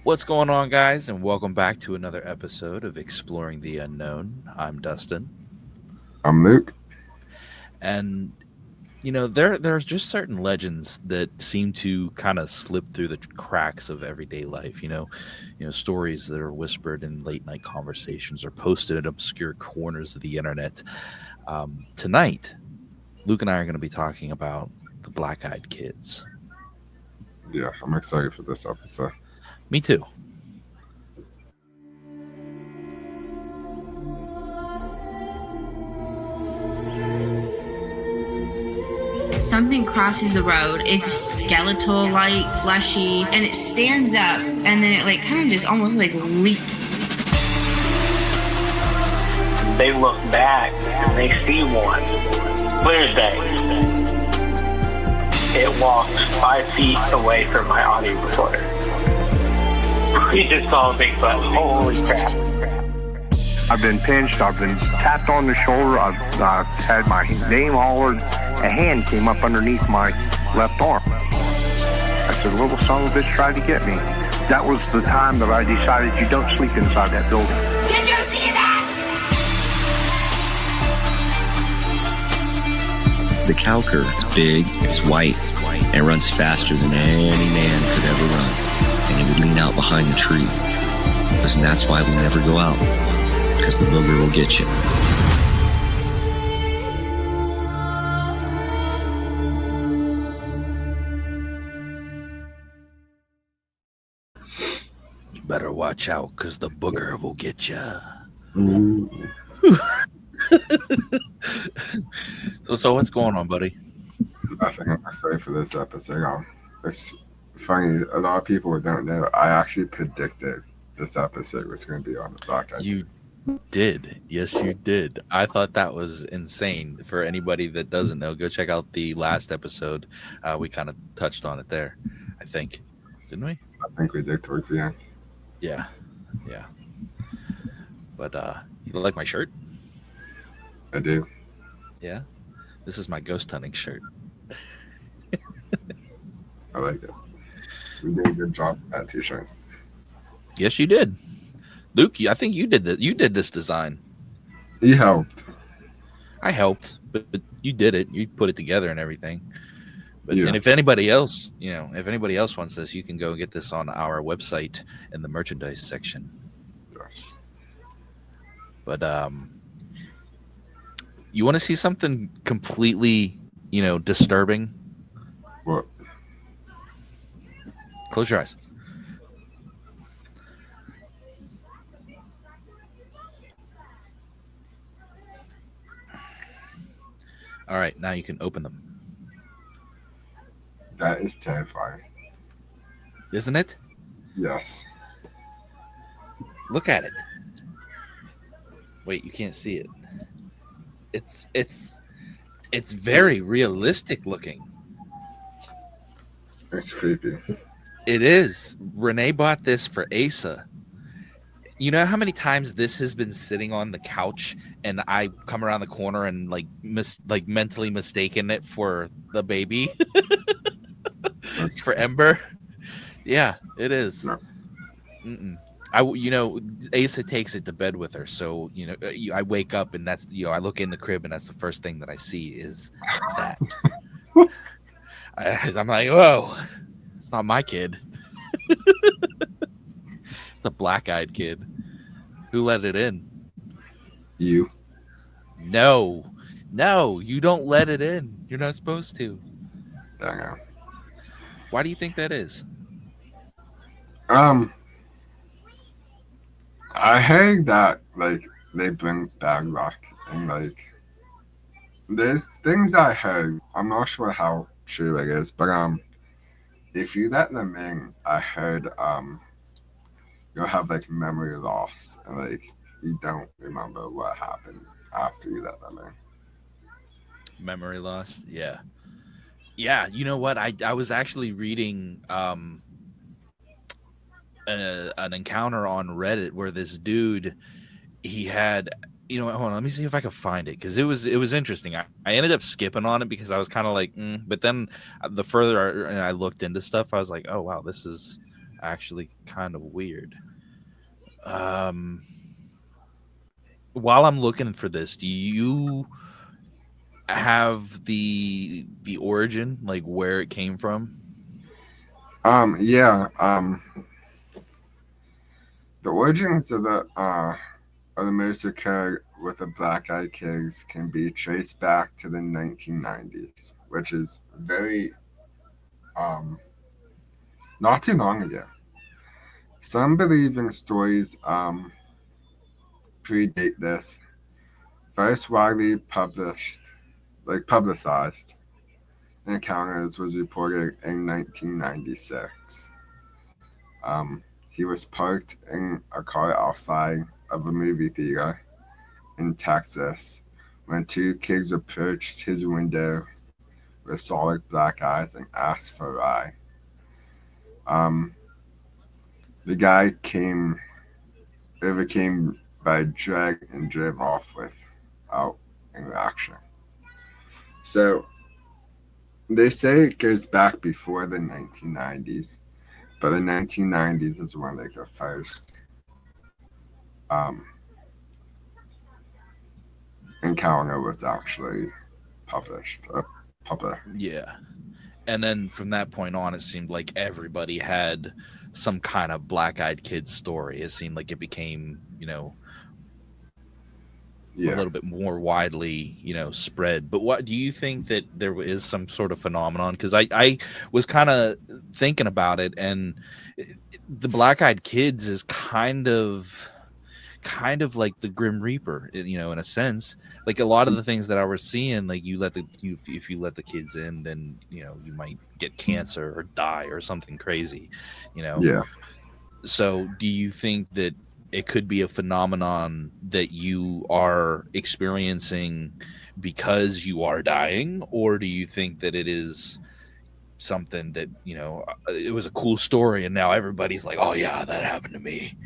What's going on, guys, and welcome back to another episode of Exploring the Unknown. I'm Dustin, I'm Luke. and there's just certain legends that seem to kind of slip through the cracks of everyday life. Stories that are whispered in late night conversations or posted in obscure corners of the internet. Tonight, Luke and I are going to be talking about the Black-Eyed Kids. Yeah, I'm excited for this episode. Me too. Something crosses the road. It's skeletal like, fleshy, and it stands up, and then it like kind of just almost like leaps. They look back and they see one. Clear as day. It walks 5 feet away from my audio recorder. We just saw a Bigfoot. Holy crap. I've been pinched, I've been tapped on the shoulder, I've had my name hollered, a hand came up underneath my left arm. I said, little son of a bitch tried to get me. That was the time that I decided you don't sleep inside that building. Did you see that? The cow cur, it's big, it's white, and it runs faster than any man could ever run. And he would lean out behind the tree. And that's why we never go out, because the booger will get you. You better watch out, because the booger will get you. So what's going on, buddy? Nothing. I'm excited for this episode. It's funny. A lot of people don't know. I actually predicted this episode was going to be on the Black-Eyed. You did. Yes, you did. I thought that was insane. For anybody that doesn't know, go check out the last episode. We kind of touched on it there, I think. Didn't we? I think we did towards the end. Yeah. But you like my shirt? I do. Yeah. This is my ghost hunting shirt. I like it. We did a good job with that t-shirt. Yes, you did. Luke, I think you did that. You did this design. He helped. I helped, but you did it. You put it together and everything. But Yeah. And if anybody else, wants this, you can go get this on our website in the merchandise section. Yes. But you want to see something completely, disturbing? What? Close your eyes. All right, now you can open them. That is terrifying. Isn't it? Yes. Look at it. Wait, you can't see it. It's very realistic looking. It's creepy. It is. Renee bought this for Asa. You know how many times this has been sitting on the couch and I come around the corner and mentally mistaken it for the baby for Ember? Yeah, it is. No. Asa takes it to bed with her, so I wake up and that's I look in the crib and that's the first thing that I see is that. I'm like, whoa, it's not my kid. It's a black-eyed kid. Who let it in? You. No, you don't let it in. You're not supposed to. Dang it. Why do you think that is? I heard that they bring bad luck and there's things I heard. I'm not sure how true it is, but if you let them in, I heard you'll have memory loss and you don't remember what happened after you let them in. Memory loss? Yeah. You know what? I was actually reading an encounter on Reddit where this dude, he had, hold on, let me see if I can find it, because it was interesting. I ended up skipping on it because I was kind of like, but then the further I looked into stuff, I was like, oh wow, this is actually kind of weird. Um, while I'm looking for this, do you have the origin, like where it came from? Yeah. The origins of the massacre with the black-eyed kids can be traced back to the 1990s, which is very not too long ago. Some believe in stories predate this. First widely publicized encounters was reported in 1996. He was parked in a car outside of a movie theater in Texas when two kids approached his window with solid black eyes and asked for a ride. Um, the guy overcame by drag and drove off without interaction. So they say it goes back before the 1990s, but the 1990s is when like the first um, encounter was actually published. Public. Yeah. And then from that point on, it seemed like everybody had some kind of black-eyed kid story. It seemed like it became, a little bit more widely, spread. But what do you think that there is some sort of phenomenon? Because I was kind of thinking about it, and the black-eyed kids is kind of like the Grim Reaper, in a sense. Like a lot of the things that I was seeing, like if you let the kids in, then you might get cancer or die or something crazy, Yeah. So do you think that it could be a phenomenon that you are experiencing because you are dying, or do you think that it is something that it was a cool story and now everybody's like, oh yeah, that happened to me?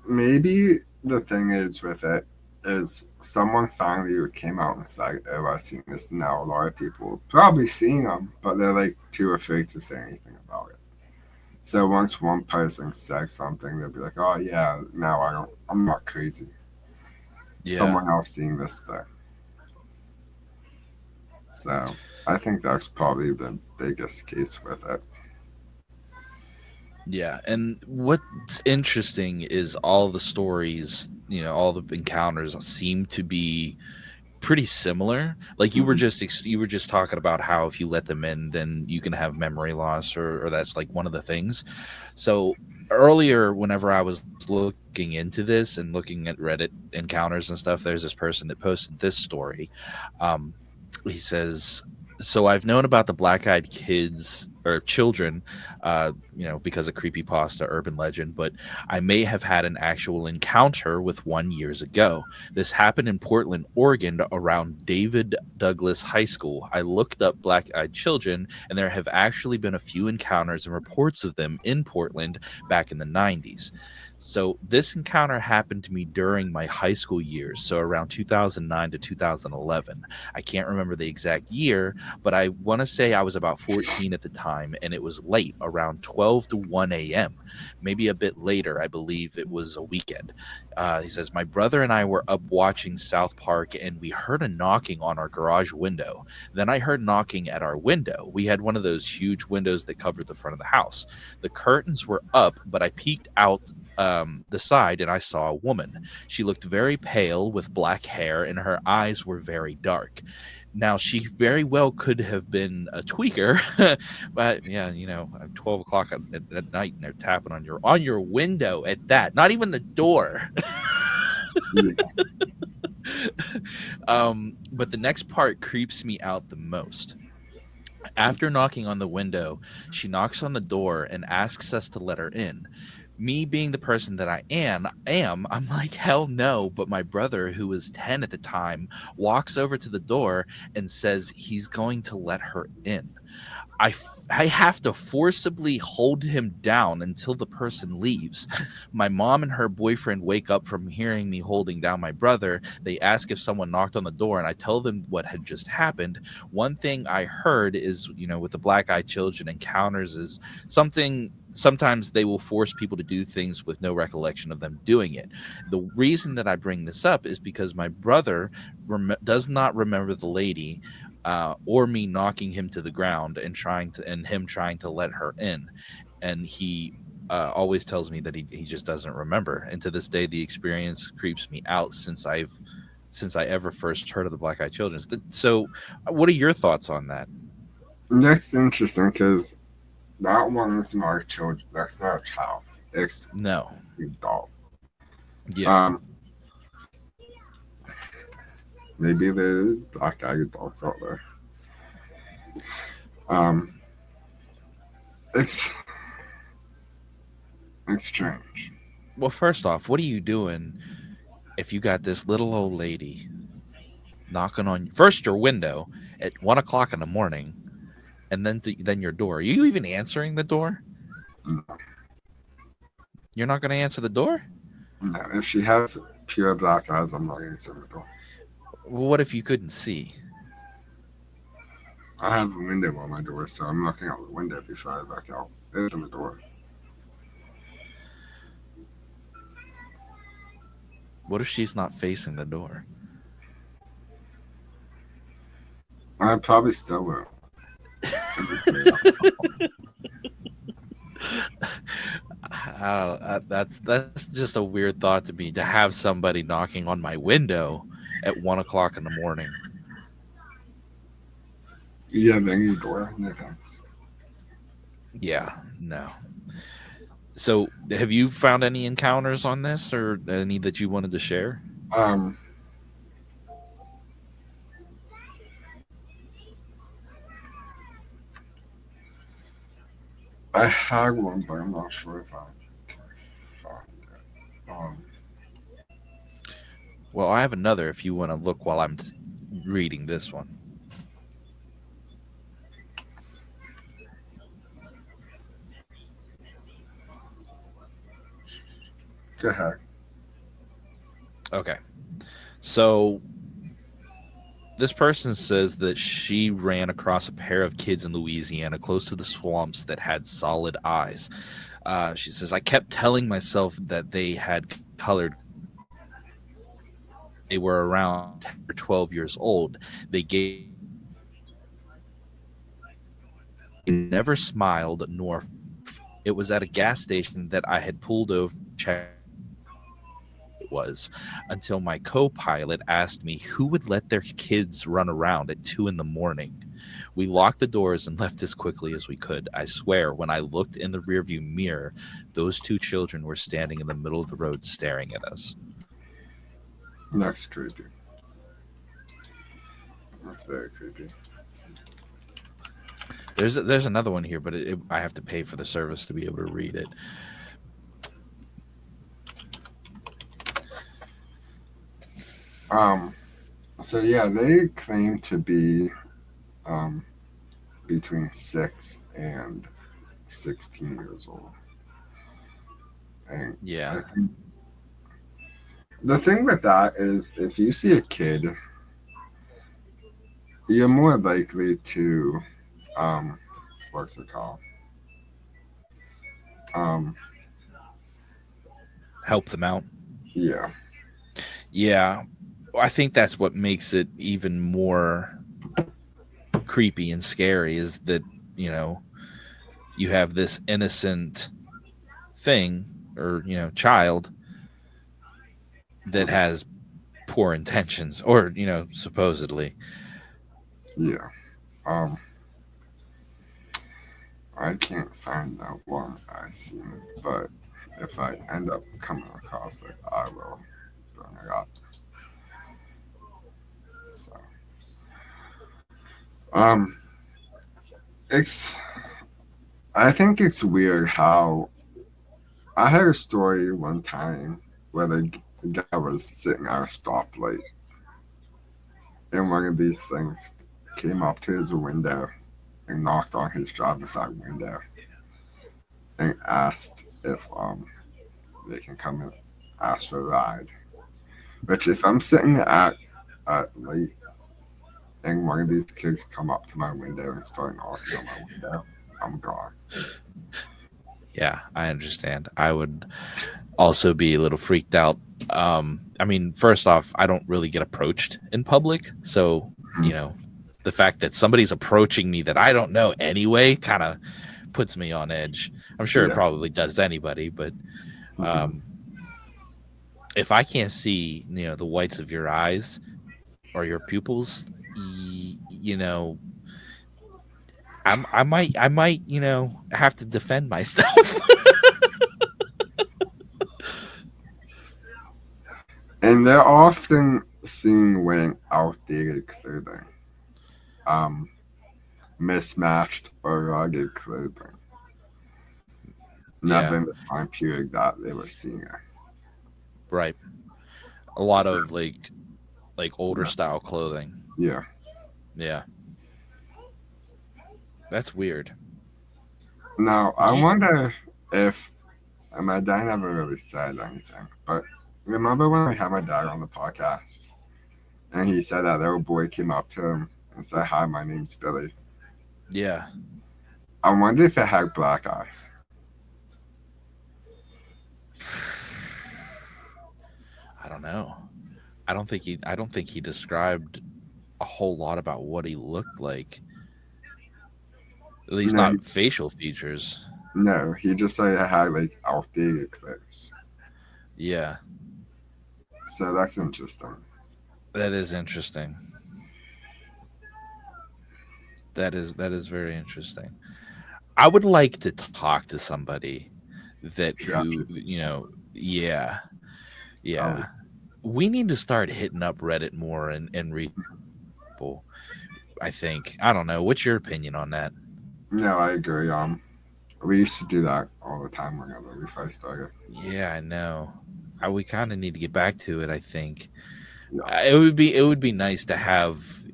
Maybe the thing is with it is someone finally came out and said, "Oh, I've seen this." Now a lot of people probably seen them, but they're like too afraid to say anything about it. So once one person says something, they'll be like, "Oh yeah, now I'm not crazy." Yeah. Someone else seeing this thing. So I think that's probably the biggest case with it. Yeah, and what's interesting is all the stories, all the encounters seem to be pretty similar. Like you were just talking about how if you let them in, then you can have memory loss, or that's like one of the things. So earlier, whenever I was looking into this and looking at Reddit encounters and stuff, there's this person that posted this story. He says, so I've known about the black-eyed kids or children, because of creepypasta urban legend, but I may have had an actual encounter with one years ago. This happened in Portland, Oregon, around David Douglas High School. I looked up black-eyed children, and there have actually been a few encounters and reports of them in Portland back in the 90s. So this encounter happened to me during my high school years, so around 2009 to 2011. I can't remember the exact year, but I want to say I was about 14 at the time, and it was late, around 12 to 1 a.m. Maybe a bit later. I believe it was a weekend. He says, my brother and I were up watching South Park, and we heard a knocking on our garage window. Then I heard knocking at our window. We had one of those huge windows that covered the front of the house. The curtains were up, but I peeked out the side, and I saw a woman. She looked very pale with black hair, and her eyes were very dark. Now, she very well could have been a tweaker, but yeah, 12 o'clock at night, and they're tapping on your window at that, not even the door. But the next part creeps me out the most. After knocking on the window, she knocks on the door and asks us to let her in. Me being the person that I am, I'm like, hell no. But my brother, who was 10 at the time, walks over to the door and says he's going to let her in. I have to forcibly hold him down until the person leaves. My mom and her boyfriend wake up from hearing me holding down my brother. They ask if someone knocked on the door, and I tell them what had just happened. One thing I heard is, with the black eyed children encounters is something. Sometimes they will force people to do things with no recollection of them doing it. The reason that I bring this up is because my brother does not remember the lady, or me knocking him to the ground and him trying to let her in. And he always tells me that he just doesn't remember. And to this day, the experience creeps me out since I ever first heard of the Black Eyed Children. So, what are your thoughts on that? That's interesting because that one is not a child. That's not a child. It's No. an adult. Yeah. Maybe there's black-eyed adults out there. It's strange. Well, first off, what are you doing if you got this little old lady knocking on first your window at 1 o'clock in the morning, and then your door? Are you even answering the door? No. You're not going to answer the door? No, if she has pure black eyes, I'm not answering the door. Well, what if you couldn't see? I have a window on my door, so I'm looking out the window before I back out. Open the door. What if she's not facing the door? I probably still will. That's just a weird thought to me, to have somebody knocking on my window at 1 o'clock in the morning. You have any door? No thanks. Yeah, no. So, have you found any encounters on this, or any that you wanted to share? I had one, but I'm not sure if I can find it. Well, I have another if you want to look while I'm reading this one. Go ahead. Okay. So this person says that she ran across a pair of kids in Louisiana close to the swamps that had solid eyes. She says, I kept telling myself that they had colored. They were around 10 or 12 years old. They never smiled nor. It was at a gas station that I had pulled over to check it was, until my co-pilot asked me who would let their kids run around at 2 a.m. We locked the doors and left as quickly as we could. I swear, when I looked in the rearview mirror, those two children were standing in the middle of the road staring at us. That's creepy. That's very creepy. There's another one here, but I have to pay for the service to be able to read it. So yeah, they claim to be between 6 and 16 years old. And Yeah. The thing with that is, if you see a kid, you're more likely to what's it called? Help them out. Yeah. Yeah. I think that's what makes it even more creepy and scary, is that, you have this innocent thing, or, child that has poor intentions, or, supposedly. Yeah. I can't find that one I seen, but if I end up coming across it, I will bring it up. So, I think it's weird how I heard a story one time where the guy was sitting at a stoplight, and one of these things came up to his window and knocked on his driver's side window and asked if they can come and ask for a ride. Which if I'm sitting at late and one of these kids come up to my window and start knocking on my window, I'm gone. Yeah, I understand. I would also be a little freaked out. I mean, first off, I don't really get approached in public, so the fact that somebody's approaching me that I don't know anyway kind of puts me on edge. I'm sure it Yeah. probably does to anybody, but if I can't see, the whites of your eyes or your pupils, I might, have to defend myself. And they're often seen wearing outdated clothing, mismatched or rugged clothing. Never in the time period that they were seeing it. Right. A lot So, of like older style clothing. Yeah. Yeah. That's weird. Now, I wonder if, and my dad never really said anything, but remember when I had my dad on the podcast and he said that little boy came up to him and said, "Hi, my name's Billy." Yeah. I wonder if it had black eyes. I don't know. I don't think he described a whole lot about what he looked like. At least No, not facial features. No, he just said it had like outdated clothes. Yeah. So that's interesting. That is interesting. That is very interesting. I would like to talk to somebody who, yeah. We need to start hitting up Reddit more and read people. I think. I don't know. What's your opinion on that? No, I agree. We used to do that all the time whenever we first started. Yeah, I know. We kind of need to get back to it. I think Yeah. it would be nice to have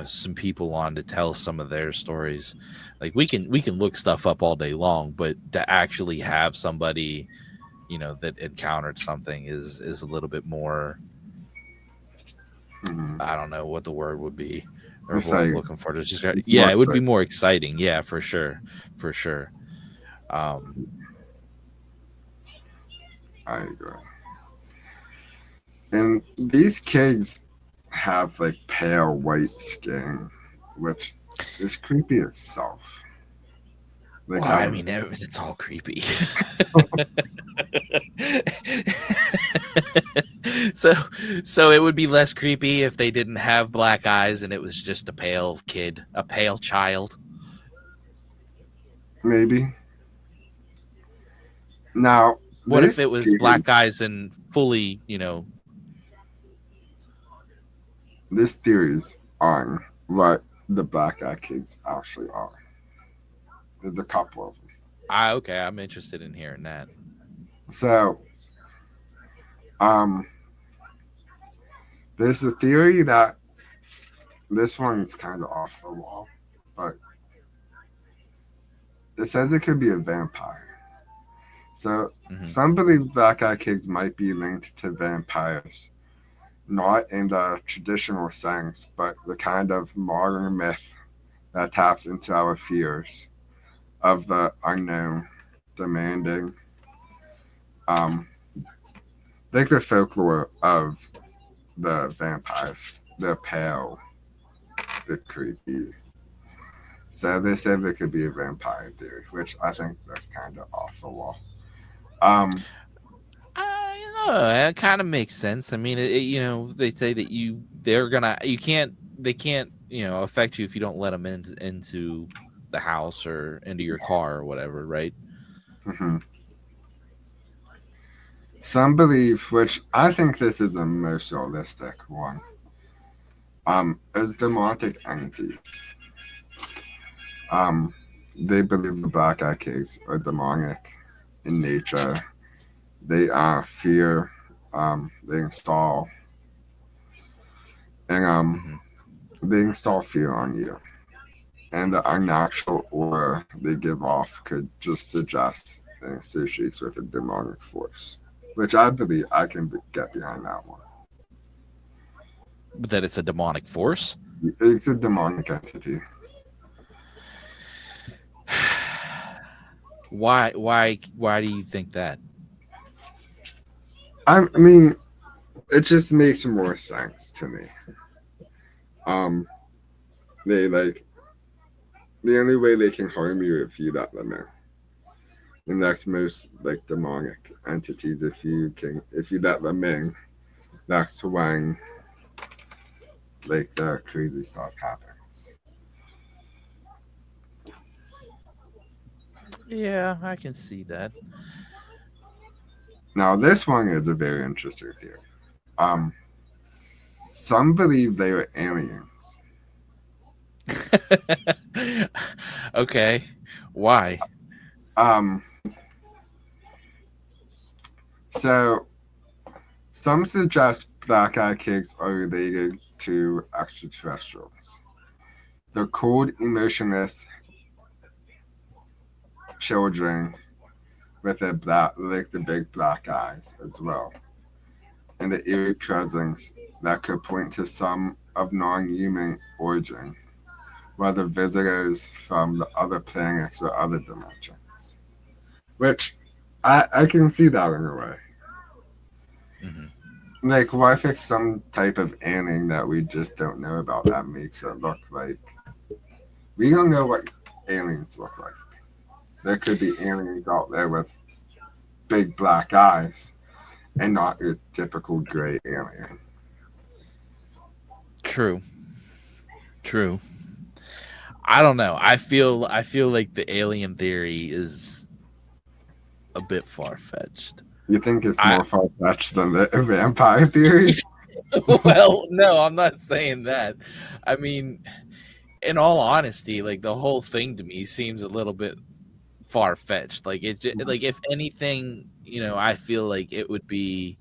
some people on to tell some of their stories. Like we can look stuff up all day long, but to actually have somebody that encountered something is a little bit more. I don't know what the word would be or what I'm looking for. It would be more exciting. Yeah, for sure. I agree. And these kids have like pale white skin, which is creepy itself. Like, well, I mean, it's all creepy. So it would be less creepy if they didn't have black eyes and it was just a pale kid, a pale child. Maybe. Now, what if it was black eyes and fully, This theories on what the black eye kids actually are. There's a couple of them. Okay, I'm interested in hearing that. So, there's the theory that this one's kind of off the wall, but it says it could be a vampire. So, some believe black eye kids might be linked to vampires, not in the traditional sense, but the kind of modern myth that taps into our fears of the unknown, demanding, like the folklore of the vampires, the pale, the creepy. So they said there could be a vampire theory, which I think that's kind of off the wall. It kind of makes sense. I mean, they say that they can't, affect you if you don't let them into the house or into your car or whatever, right? Mm-hmm. Some believe, which I think this is the most realistic one, as demonic entities. They believe the black eye kids are demonic in nature. They fear. They install and they install fear on you, and the unnatural aura they give off could just suggest an associates with a demonic force, which I believe I can get behind that one. That it's a demonic force? It's a demonic entity. Why do you think that? I mean, it just makes more sense to me. They like the only way they can harm you if you let them in. And that's most like demonic entities. If you let them in, that's when like the crazy stuff happens. Yeah, I can see that. Now this one is a very interesting theory. Some believe they are aliens. Okay. Why? So some suggest black-eyed kids are related to extraterrestrials. They're cold, emotionless children with a like the big black eyes as well, and the eerie presence that could point to some of non-human origin, whether visitors from the other planets or other dimensions. Which I can see that in a way. Mm-hmm. Like, what if it's some type of alien that we just don't know about that makes it look like we don't know what aliens look like. There could be aliens out there with big black eyes and not your typical gray alien. True. I don't know. I feel like the alien theory is a bit far-fetched. You think it's more far-fetched than the vampire theory? Well, no, I'm not saying that. I mean, in all honesty, like the whole thing to me seems a little bit far-fetched. Like like if anything, I feel like it would be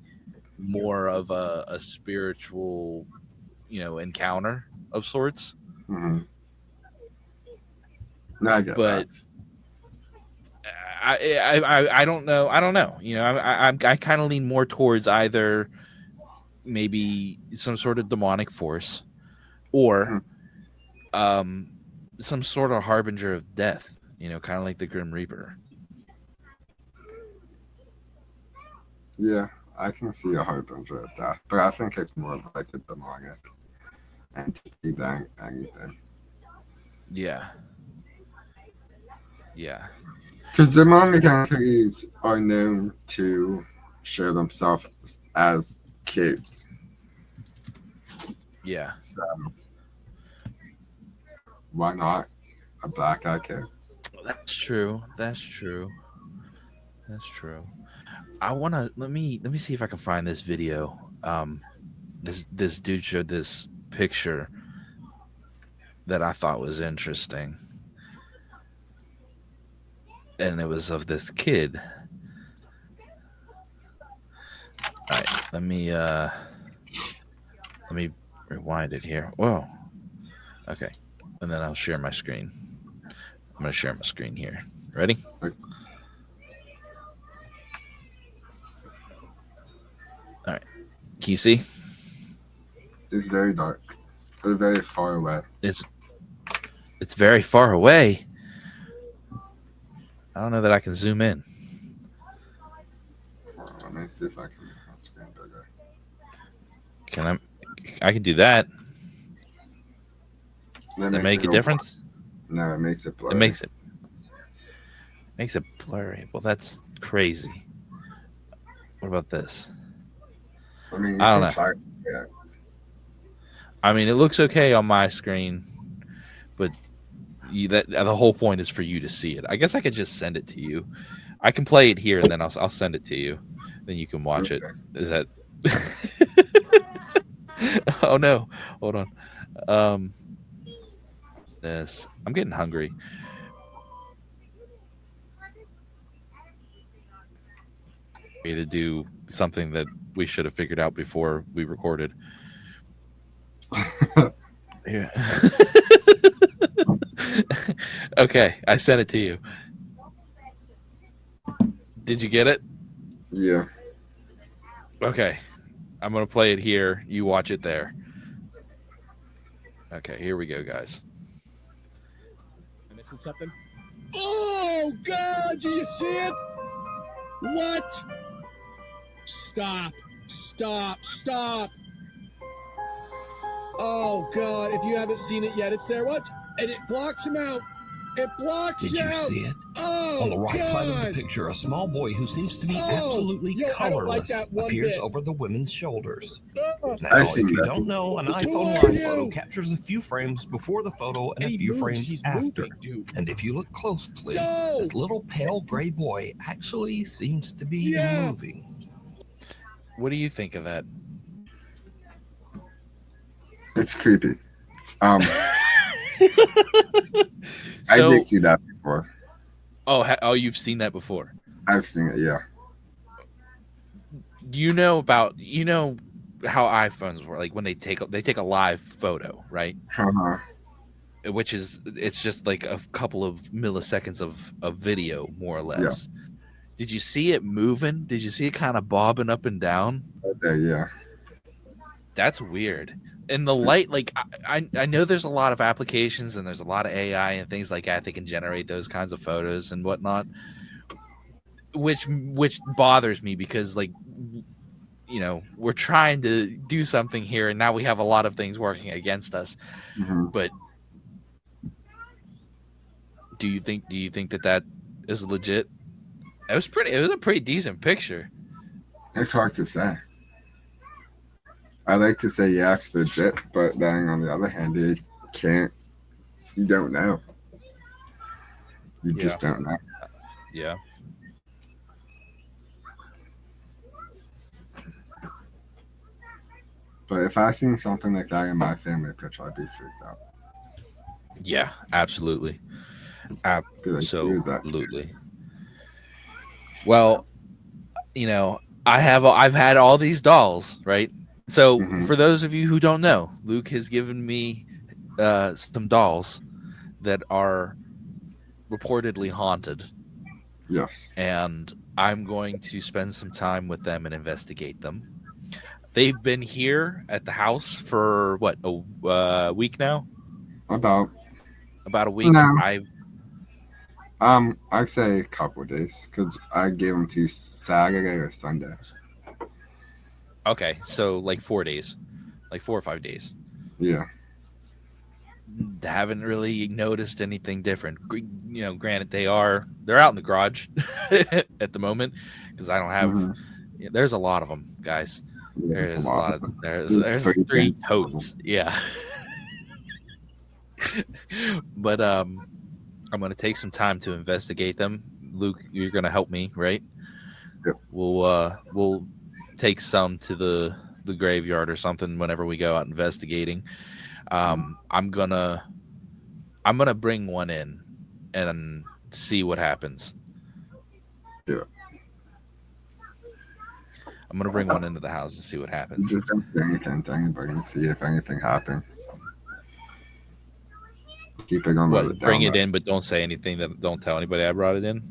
more of a spiritual, encounter of sorts. Mm-hmm. No, I get But that. I don't know. I kind of lean more towards either maybe some sort of demonic force or some sort of harbinger of death, kind of like the Grim Reaper. Yeah, I can see a harbinger of death, but I think it's more like a demonic entity than anything. Yeah. Because demonic entities are known to show themselves as kids. Yeah. So, why not a black-eyed kid? That's true. I wanna let me see if I can find this video. This dude showed this picture that I thought was interesting, and it was of this kid. All right, let me rewind it here. Whoa. Okay, and then I'll share my screen. I'm gonna share my screen here. Ready? All right. Can you see? It's very dark. It's very far away. It's very far away. I don't know that I can zoom in. Let me see if I can make my screen bigger. Can I can do that. Does that make a difference? No, it makes it blurry. It makes it blurry. Well, that's crazy. What about this? I mean, I don't know. Yeah. I mean, it looks okay on my screen, but the whole point is for you to see it. I guess I could just send it to you. I can play it here and then I'll send it to you. Then you can watch it. Is that? Oh no! Hold on. This. I'm getting hungry. To do something that we should have figured out before we recorded. Yeah. Okay, I sent it to you. Did you get it? Yeah. Okay. I'm going to play it here. You watch it there. Okay, here we go, guys. Missing something? Oh, God, do you see it? What? Stop. Oh, God, if you haven't seen it yet, it's there. Watch. And it blocks him out. It blocks Did you out. see it? Oh, on the right God. side of the picture, a small boy who seems to be absolutely I don't like colorless that one appears bit. over the women's shoulders. Oh. Now, I've seen if you that. don't know, an Who iPhone are live you? photo captures a few frames before the photo and And a he few moves. frames He's after. moving, dude. And if you look closely, No. this little pale gray boy actually seems to be moving. What do you think of that? It's creepy. I So, did see that before. oh, you've seen that before. I've seen it, yeah. Do you know how iPhones were like when they take a live photo, right? Uh-huh. Which is it's just like a couple of milliseconds of video, more or less. Yeah. Did you see it moving? Did you see it kind of bobbing up and down? Okay, yeah. That's weird. And the light, like I know there's a lot of applications and there's a lot of AI and things like that that can generate those kinds of photos and whatnot, which bothers me because, like, you know, we're trying to do something here and now we have a lot of things working against us. Mm-hmm. But do you think that is legit? It was a pretty decent picture. It's hard to say. I like to say yeah, it's legit, but then on the other hand, you don't know. You just don't know. Yeah. But if I seen something like that in my family picture, I'd be freaked out. Yeah, absolutely. Be like, who is that? Absolutely. Well, you know, I've had all these dolls, right? So for those of you who don't know, Luke has given me some dolls that are reportedly haunted. Yes. And I'm going to spend some time with them and investigate them. They've been here at the house for what, a week now? About a week. No. I've I'd say a couple of days because I gave them to you Saturday or Sunday. Okay, so like 4 days, like 4 or 5 days. Yeah. Haven't really noticed anything different. You know, granted, they're out in the garage at the moment because I don't have. There's a lot of them, guys. Yeah, There's a lot of there's 3 totes. Yeah. But I'm gonna take some time to investigate them. Luke, you're gonna help me, right? Yep. We'll take some to the graveyard or something whenever we go out investigating. I'm gonna bring one in and see what happens. Yeah. I'm gonna bring one into the house and see what happens. Just don't say anything to anybody and see if anything happens. Keep it on. Bring it in, but don't say anything. Don't tell anybody I brought it in.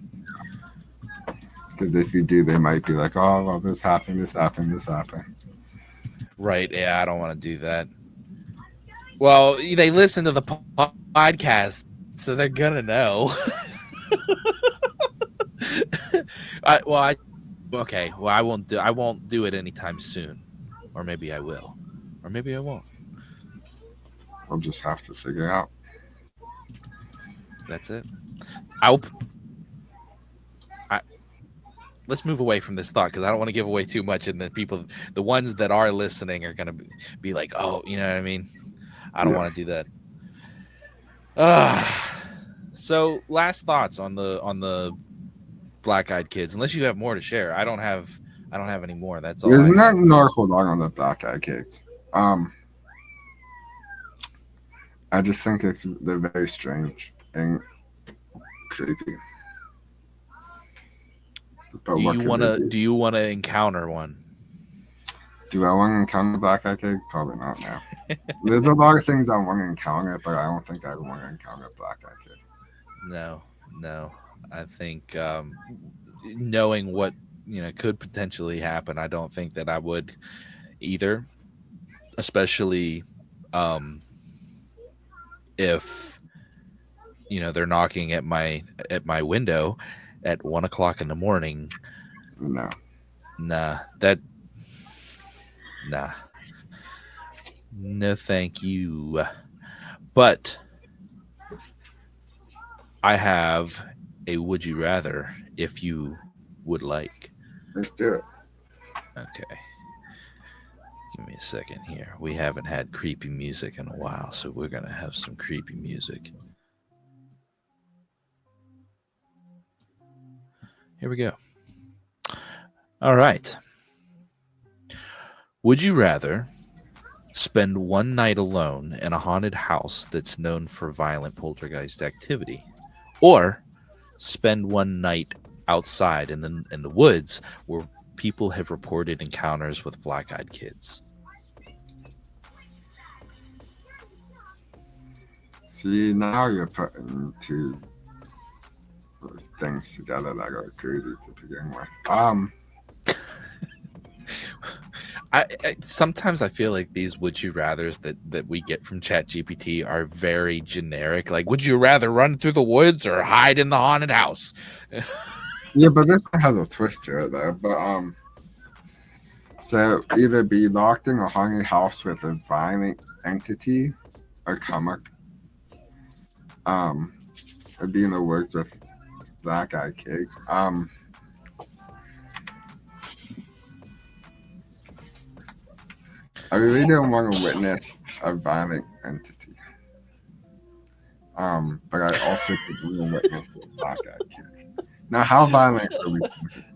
Because if you do, they might be like, "Oh, well, this happened." Right? Yeah, I don't want to do that. Well, they listen to the podcast, so they're gonna know. Okay. Well, I won't do it anytime soon, or maybe I will, or maybe I won't. I'll just have to figure out. That's it. Let's move away from this thought because I don't want to give away too much, and then the ones that are listening, are gonna be like, "Oh, you know what I mean." I don't want to do that. So last thoughts on the black-eyed kids, unless you have more to share. I don't have any more. That's all. There's not an article on the black-eyed kids. I just think they're very strange and creepy. Do you want to encounter one? Do I want to encounter a black-eyed kid? Probably not now. There's a lot of things I want to encounter, but I don't think I want to encounter a black-eyed kid. No. I think knowing what could potentially happen, I don't think that I would either. Especially if they're knocking at my window at 1:00 in the morning. No. Nah. No, thank you. But I have a would you rather if you would like. Let's do it. Okay. Give me a second here. We haven't had creepy music in a while, so we're going to have some creepy music. Here we go. All right. Would you rather spend one night alone in a haunted house that's known for violent poltergeist activity, or spend one night outside in the woods where people have reported encounters with black-eyed kids? See, now you're putting two things together that are crazy to begin with. I sometimes I feel like these would you rathers that we get from ChatGPT are very generic. Like, would you rather run through the woods or hide in the haunted house? Yeah, but this one has a twist to it though. But so either be locked in a haunted house with a violent entity, or or be in the woods with black-eyed kids. I really don't want to witness a violent entity. But I also could want to witness a black-eyed kid. Now, how violent are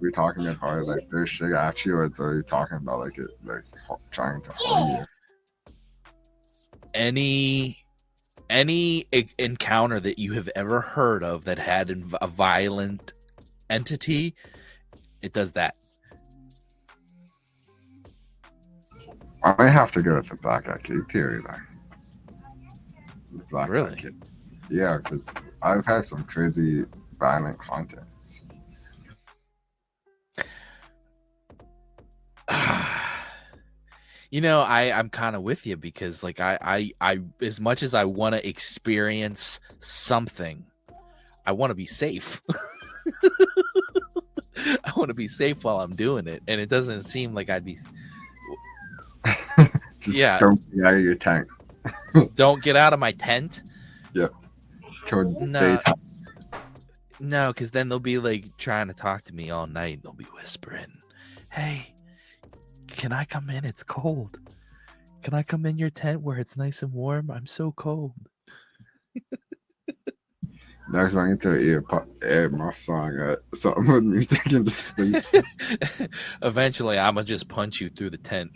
we talking about? Like, there's shit at you, or are we talking about like it, like trying to harm you? Any encounter that you have ever heard of that had a violent entity, it does that. I might have to go with the black-eyed kid theory then. The black-eyed Really? kid. Yeah, because I've had some crazy violent hauntings. I'm kind of with you because like I as much as I want to experience something, I want to be safe. I want to be safe while I'm doing it, and it doesn't seem like I'd be. Just don't get out of your tent. Don't get out of my tent. Yep. No, because then they'll be like trying to talk to me all night. They'll be whispering, "Hey, can I come in? It's cold. Can I come in your tent where it's nice and warm? I'm so cold." Next one, you throw ear muffs on something with music and just sleep. Eventually, I'm gonna just punch you through the tent.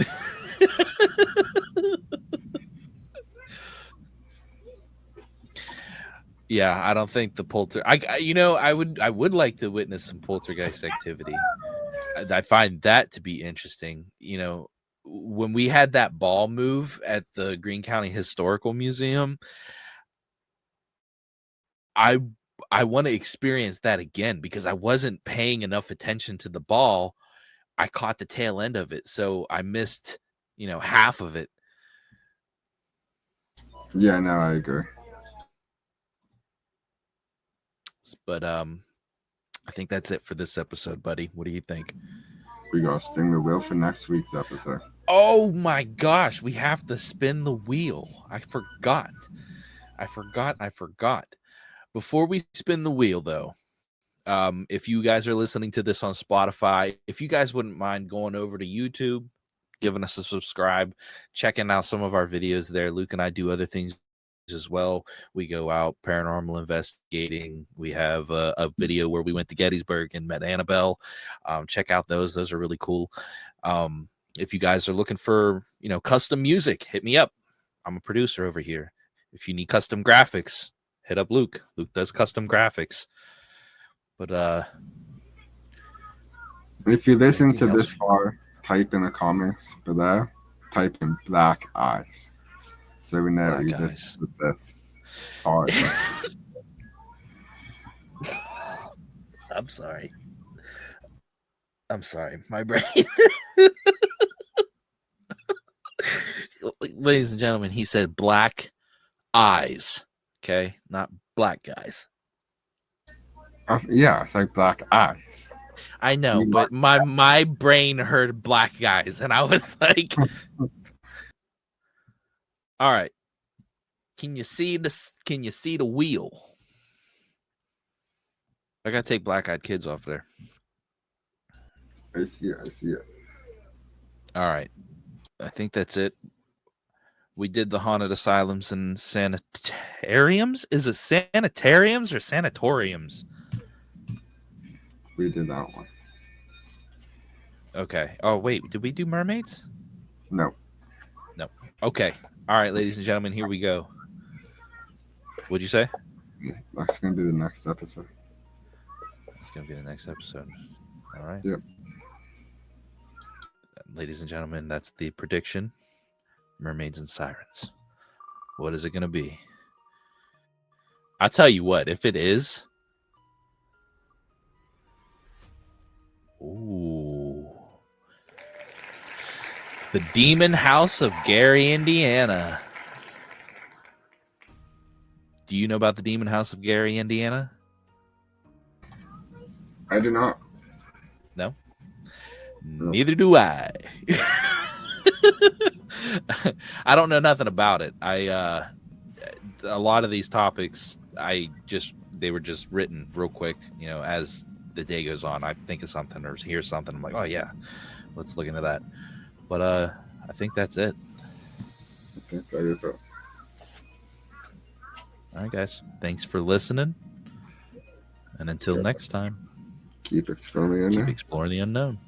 Yeah, I don't think the I would like to witness some poltergeist activity. I find that to be interesting. When we had that ball move at the Greene County Historical Museum, I want to experience that again because I wasn't paying enough attention to the ball. I caught the tail end of it, so I missed, half of it. Yeah, no, I agree. But I think that's it for this episode, buddy. What do you think? We gotta spin the wheel for next week's episode. Oh my gosh, we have to spin the wheel. I forgot. Before we spin the wheel, though, if you guys are listening to this on Spotify, if you guys wouldn't mind going over to YouTube, giving us a subscribe, checking out some of our videos there. Luke and I do other things as well. We go out paranormal investigating. We have a video where we went to Gettysburg and met Annabelle. Check out those. Those are really cool. If you guys are looking for, custom music, hit me up. I'm a producer over here. If you need custom graphics, hit up Luke. Luke does custom graphics. But if you listen to this far, type in the comments below, type in black eyes. So we know Black you eyes. just did this. Sorry. I'm sorry. I'm sorry. My brain. Ladies and gentlemen, he said black eyes. Okay, not black guys. Yeah, it's like black eyes. I know, but my brain heard black guys, and I was like, "All right, can you see this? Can you see the wheel?" I gotta take black-eyed kids off there. I see it. I see it. All right, I think that's it. We did the haunted asylums and sanitariums. Is it sanitariums or sanatoriums? We did that one. Okay. Oh, wait. Did we do mermaids? No. No. Okay. All right, ladies and gentlemen, here we go. What'd you say? Yeah, that's going to be the next episode. It's going to be the next episode. All right. Yep. Ladies and gentlemen, that's the prediction. Mermaids and sirens. What is it going to be? I'll tell you what. If it is... Ooh. The Demon House of Gary, Indiana. Do you know about the Demon House of Gary, Indiana? I do not. No? Neither do I. I don't know nothing about it. A lot of these topics, they were just written real quick, as the day goes on. I think of something or hear something. I'm like, oh yeah, let's look into that. But I think that's it. Okay, that is it. All right, guys. Thanks for listening. And until next time, keep exploring the unknown. Keep exploring the unknown.